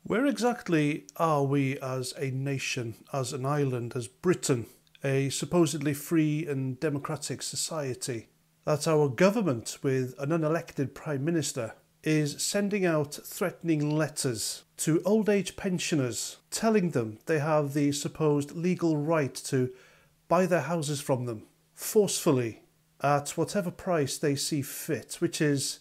Where exactly are we as a nation, as an island, as Britain, a supposedly free and democratic society, that our government, with an unelected Prime Minister, is sending out threatening letters to old age pensioners, telling them they have the supposed legal right to buy their houses from them, forcefully, at whatever price they see fit, which is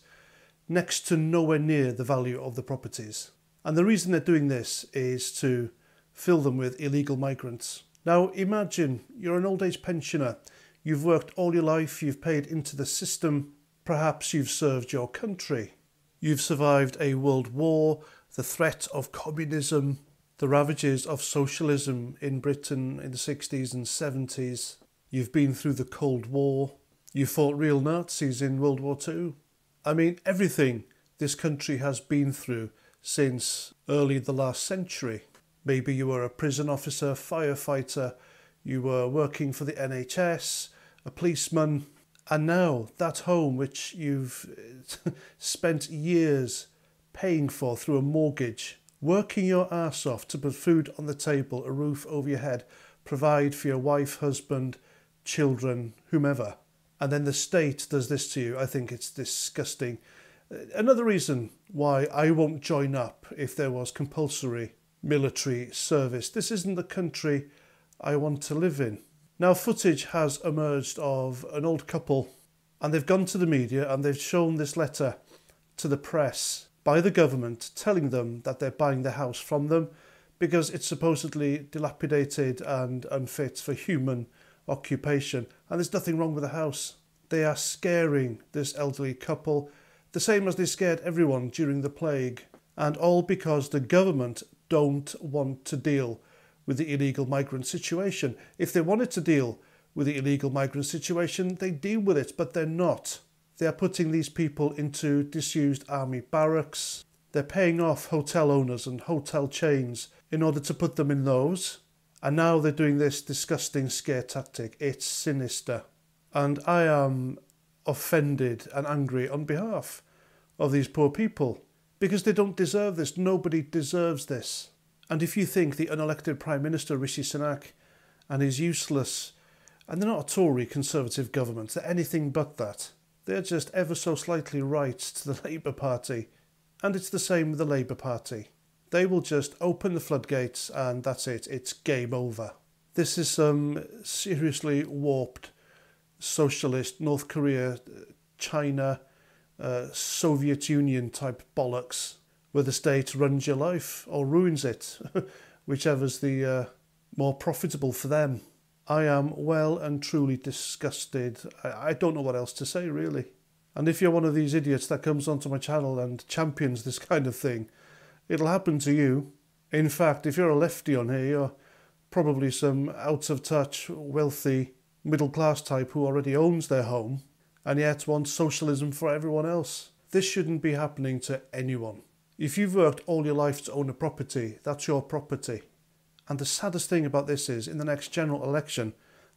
next to nowhere near the value of the properties. And the reason they're doing this is to fill them with illegal migrants. Now imagine you're an old age pensioner, you've worked all your life, you've paid into the system, perhaps you've served your country, you've survived a world war, the threat of communism, the ravages of socialism in Britain in the 60s and 70s, you've been through the Cold War, you fought real Nazis in World War II. I mean, everything this country has been through since early the last century. Maybe you were a prison officer, firefighter, you were working for the NHS, a policeman, and now that home which you've spent years paying for through a mortgage, working your arse off to put food on the table, a roof over your head, provide for your wife, husband, children, whomever. And then the state does this to you. I think it's disgusting. Another reason why I won't join up if there was compulsory military service. This isn't the country I want to live in. Now, footage has emerged of an old couple, and they've gone to the media and they've shown this letter to the press by the government telling them that they're buying the house from them because it's supposedly dilapidated and unfit for human occupation. And there's nothing wrong with the house. They are scaring this elderly couple, the same as they scared everyone during the plague, and all because the government don't want to deal with the illegal migrant situation. If they wanted to deal with the illegal migrant situation, they deal with it, but they're not. They are putting these people into disused army barracks. They're paying off hotel owners and hotel chains in order to put them in those. And now they're doing this disgusting scare tactic. It's sinister. And I am offended and angry on behalf of these poor people because they don't deserve this. Nobody deserves this. And if you think the unelected Prime Minister Rishi Sunak and his useless, and they're not a Tory Conservative government, they're anything but that. They're just ever so slightly right to the Labour Party. And it's the same with the Labour Party. They will just open the floodgates and that's it. It's game over. This is some seriously warped socialist North Korea, China, Soviet Union type bollocks where the state runs your life or ruins it, whichever's the more profitable for them. I am well and truly disgusted. I don't know what else to say, really. And if you're one of these idiots that comes onto my channel and champions this kind of thing, it'll happen to you. In fact, if you're a lefty on here, you're probably some out-of-touch, wealthy, middle-class type who already owns their home and yet wants socialism for everyone else. This shouldn't be happening to anyone. If you've worked all your life to own a property, that's your property. And the saddest thing about this is, in the next general election,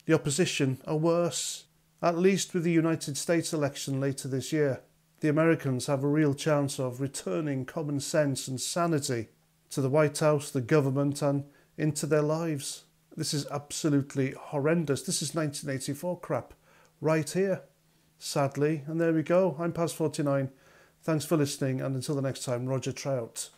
the opposition are worse. At least with the United States election later this year, the Americans have a real chance of returning common sense and sanity to the White House, the government, and into their lives. This is absolutely horrendous. This is 1984 crap right here, sadly. And there we go. I'm Paz49. Thanks for listening, and until the next time, Roger Trout.